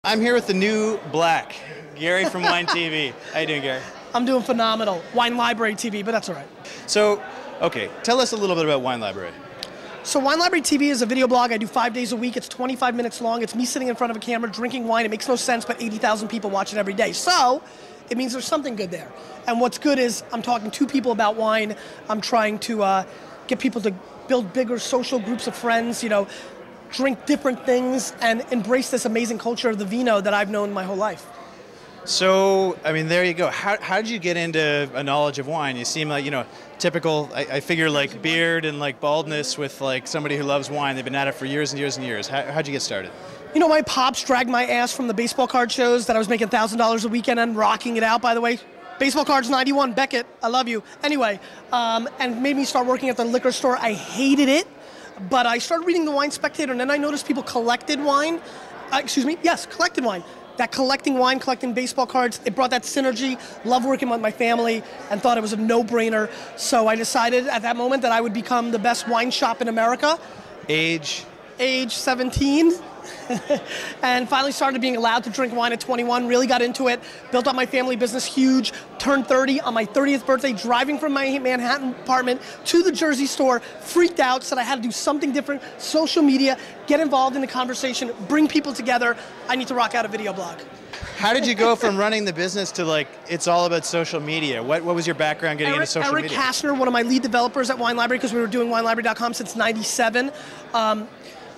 I'm here with the new black, Gary from Wine TV. How you doing, Gary? I'm doing phenomenal. Wine Library TV, but that's all right. So, okay, tell us a little bit about Wine Library. So Wine Library TV is a video blog I do 5 days a week. It's 25 minutes long. It's me sitting in front of a camera drinking wine. It makes no sense, but 80,000 people watch it every day. So it means there's something good there. And what's good is I'm talking to people about wine. I'm trying to get people to build bigger social groups of friends, drink different things and embrace this amazing culture of the vino that I've known my whole life. So, I mean, there you go. How did you get into a knowledge of wine? You seem like, typical, I figure like beard and like baldness with like somebody who loves wine. They've been at it for years and years and years. How'd you get started? My pops dragged my ass from the baseball card shows that I was making $1,000 a weekend and rocking it out, by the way. Baseball cards 91, Beckett, I love you. Anyway, and made me start working at the liquor store. I hated it. But I started reading the Wine Spectator, and then I noticed people collected wine. Collected wine. That collecting wine, collecting baseball cards, it brought that synergy. Love working with my family, and thought it was a no-brainer. So I decided at that moment that I would become the best wine shop in America. Age 17. And finally started being allowed to drink wine at 21, really got into it, built up my family business huge, turned 30 on my 30th birthday, driving from my Manhattan apartment to the Jersey store, freaked out, said I had to do something different, social media, get involved in the conversation, bring people together. I need to rock out a video blog. How did you go from running the business to like, it's all about social media? What was your background getting into social media? Eric Kastner, one of my lead developers at Wine Library, because we were doing winelibrary.com since '97.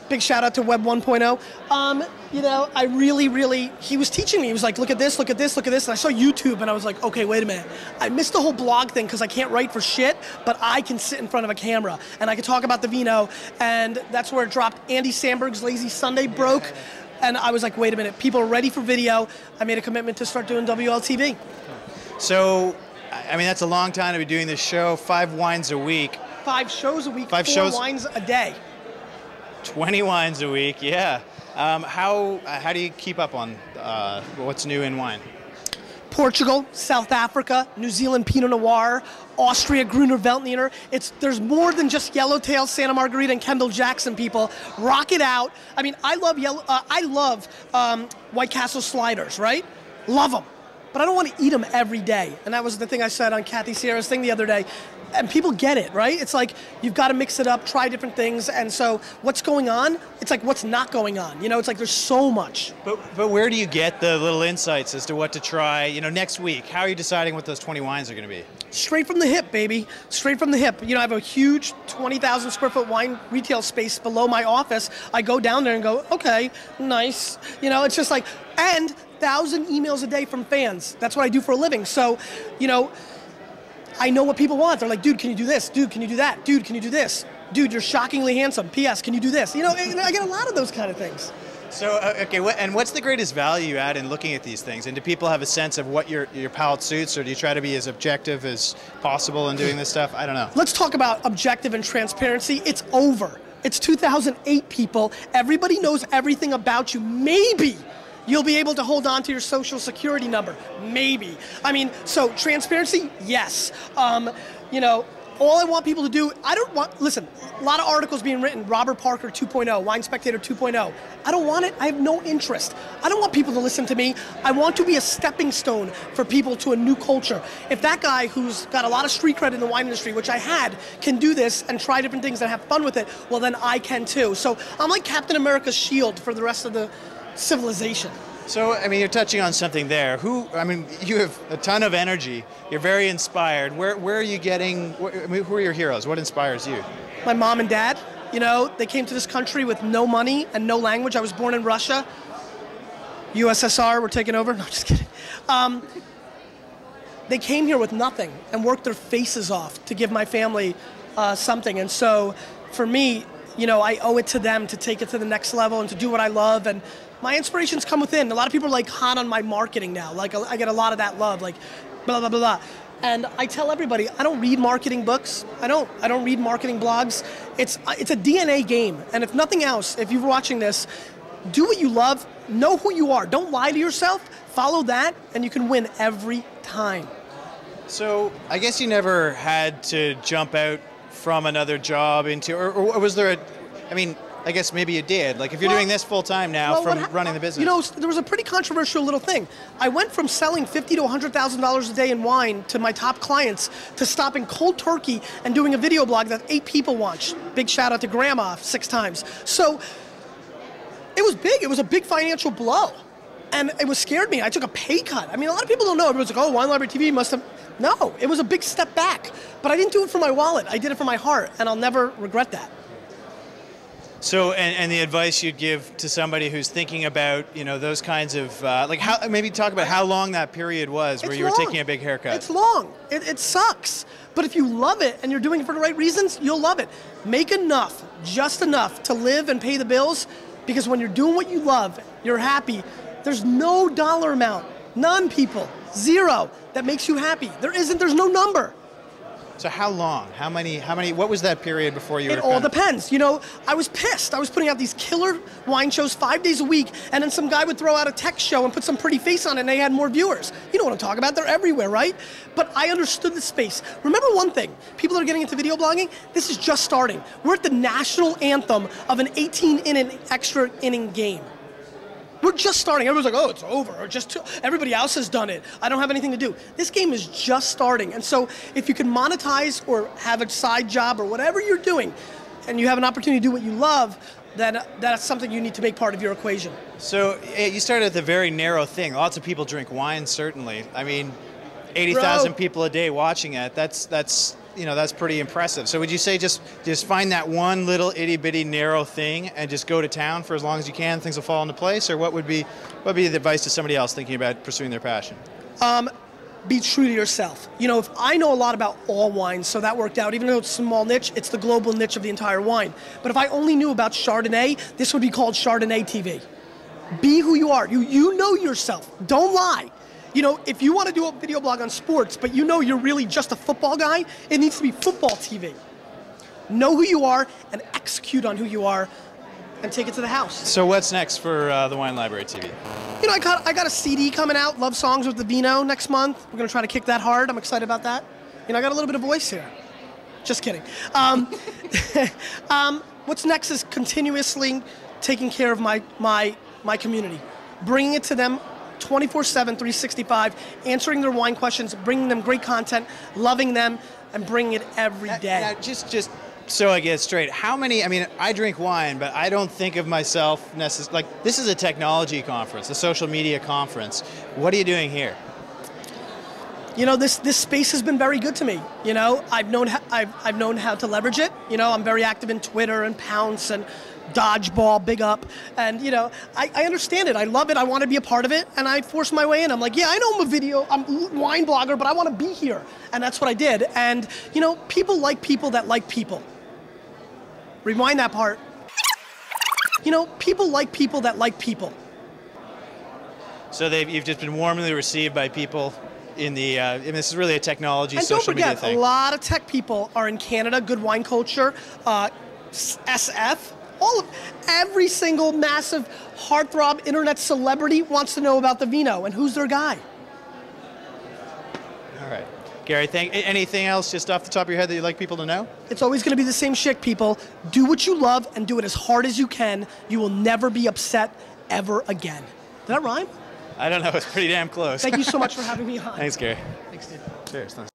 Big shout out to Web 1.0. I really, he was teaching me. He was like, look at this, look at this, look at this. And I saw YouTube and I was like, okay, wait a minute. I missed the whole blog thing because I can't write for shit, but I can sit in front of a camera and I can talk about the vino. And that's where it dropped. Andy Samberg's Lazy Sunday broke. And I was like, wait a minute, people are ready for video. I made a commitment to start doing WLTV. So, I mean, that's a long time to be doing this show, 5 wines a week. 5 shows a week, 4 wines a day. 20 wines a week, yeah. How do you keep up on what's new in wine? Portugal, South Africa, New Zealand Pinot Noir, Austria Gruner Veltliner. There's more than just Yellowtail, Santa Margarita, and Kendall Jackson. People, rock it out. I mean, I love White Castle sliders, right? Love them, but I don't want to eat them every day. And that was the thing I said on Kathy Sierra's thing the other day. And people get it, right? It's like, you've got to mix it up, try different things. And so what's going on? It's like, what's not going on? It's like, there's so much. But where do you get the little insights as to what to try, next week? How are you deciding what those 20 wines are going to be? Straight from the hip, baby. Straight from the hip. I have a huge 20,000 square foot wine retail space below my office. I go down there and go, okay, nice. It's just like, and 1,000 emails a day from fans. That's what I do for a living. So, I know what people want. They're like, dude, can you do this? Dude, can you do that? Dude, can you do this? Dude, you're shockingly handsome. P.S., can you do this? And I get a lot of those kind of things. So, okay, and what's the greatest value you add in looking at these things? And do people have a sense of what your palate suits, or do you try to be as objective as possible in doing this stuff? I don't know. Let's talk about objective and transparency. It's over. It's 2008, people. Everybody knows everything about you. Maybe you'll be able to hold on to your social security number. Maybe. So transparency, yes. All I want people to do, listen, a lot of articles being written, Robert Parker 2.0, Wine Spectator 2.0. I don't want it, I have no interest. I don't want people to listen to me. I want to be a stepping stone for people to a new culture. If that guy who's got a lot of street cred in the wine industry, which I had, can do this and try different things and have fun with it, well then I can too. So I'm like Captain America's shield for the rest of the civilization. So, you're touching on something there. You have a ton of energy. You're very inspired. Where are you getting, who are your heroes? What inspires you? My mom and dad. They came to this country with no money and no language. I was born in Russia. USSR, we're taking over. No, just kidding. They came here with nothing and worked their faces off to give my family something. And so, for me, I owe it to them to take it to the next level and to do what I love. And my inspirations come within. A lot of people are like hot on my marketing now. Like, I get a lot of that love, like blah, blah, blah, blah. And I tell everybody, I don't read marketing books. I don't read marketing blogs. It's a DNA game. And if nothing else, if you're watching this, do what you love, know who you are. Don't lie to yourself, follow that, and you can win every time. So I guess you never had to jump out from another job into, or was there I guess maybe you did. Like if you're doing this full time now from running the business. You know, there was a pretty controversial little thing. I went from selling $50,000 to $100,000 a day in wine to my top clients to stopping cold turkey and doing a video blog that 8 people watched. Big shout out to Grandma 6 times. So it was big. It was a big financial blow. And it was scared me. I took a pay cut. I mean, a lot of people don't know. Everyone's like, oh, Wine Library TV must have. No, it was a big step back. But I didn't do it for my wallet. I did it for my heart, and I'll never regret that. So, and the advice you'd give to somebody who's thinking about, you know, those kinds of, like, how, maybe talk about how long that period was where you were taking a big haircut. It's long. It sucks. But if you love it and you're doing it for the right reasons, you'll love it. Make enough, just enough to live and pay the bills, because when you're doing what you love, you're happy. There's no dollar amount, none, people, zero, that makes you happy. There's no number. So how long? How many, what was that period before you were? It all depends. You know, I was pissed. I was putting out these killer wine shows 5 days a week, and then some guy would throw out a tech show and put some pretty face on it, and they had more viewers. You know what I'm talking about. They're everywhere, right? But I understood the space. Remember one thing, people that are getting into video blogging, this is just starting. We're at the national anthem of an 18-inning extra inning game. We're just starting. Everyone's like, oh, it's over. Or everybody else has done it. I don't have anything to do. This game is just starting. And so if you can monetize or have a side job or whatever you're doing, and you have an opportunity to do what you love, then that's something you need to make part of your equation. So you started at the very narrow thing. Lots of people drink wine, certainly. I mean, 80,000 people a day watching it. That's you know, that's pretty impressive. So would you say just find that one little itty bitty narrow thing and just go to town for as long as you can, things will fall into place? Or what would be the advice to somebody else thinking about pursuing their passion? Be true to yourself. You know, if I know a lot about all wines, so that worked out. Even though it's a small niche, it's the global niche of the entire wine. But if I only knew about Chardonnay, this would be called Chardonnay TV. Be who you are. You know yourself. Don't lie. You know, if you want to do a video blog on sports, but you know you're really just a football guy, it needs to be football TV. Know who you are and execute on who you are and take it to the house. So what's next for the Wine Library TV? You know, I got a CD coming out, Love Songs with the Vino, next month. We're going to try to kick that hard. I'm excited about that. You know, I got a little bit of voice here. Just kidding. What's next is continuously taking care of my community, bringing it to them 24/7, 365, answering their wine questions, bringing them great content, loving them, and bringing it every day. Now, just so I get it straight, how many, I mean, I drink wine, but I don't think of myself necessarily, like, this is a technology conference, a social media conference. What are you doing here? You know, this space has been very good to me. You know, I've known how to leverage it. You know, I'm very active in Twitter and Pounce and Dodgeball, big up. And, you know, I understand it. I love it. I want to be a part of it. And I forced my way in. I'm like, yeah, I know I'm a wine blogger, but I want to be here. And that's what I did. And, you know, people like people that like people. Rewind that part. You know, people like people that like people. So you've just been warmly received by people in the, and this is really a technology, and social media thing. And don't forget, a lot of tech people are in Canada, Good Wine Culture, SF, every single massive heartthrob internet celebrity wants to know about the Vino, and who's their guy? All right. Gary, anything else just off the top of your head that you'd like people to know? It's always going to be the same shit, people. Do what you love and do it as hard as you can. You will never be upset ever again. Did that rhyme? I don't know. It's pretty damn close. Thank you so much for having me on. Thanks, Gary. Thanks, dude. Cheers. Thanks.